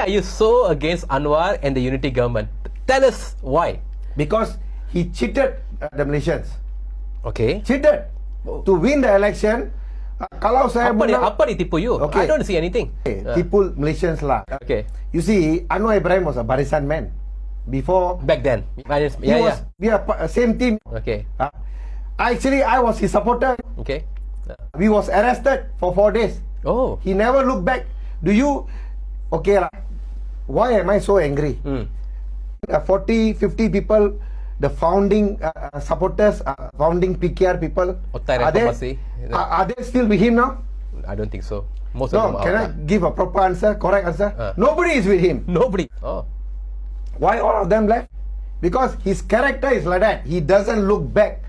are you so against Anwar and the unity government? Tell us why. Because he cheated the Malaysians. Okay. Cheated to win the election. Kalau saya Apa dia tipu you? Okay. I don't see anything. Tipu Malaysians lah. Okay. You see, Anwar Ibrahim was a Barisan man before. Back then. He was we are same team. Okay. I was his supporter. Okay. We was arrested for 4 days. Oh. He never looked back. Do you? Okay lah. Why am I so angry? 40, 50 people, the founding supporters, founding PKR people, are they still with him now? I don't think so. Most of them are. Can I give a proper answer, correct answer? Nobody is with him. Nobody. Oh. Why all of them left? Because his character is like that. He doesn't look back.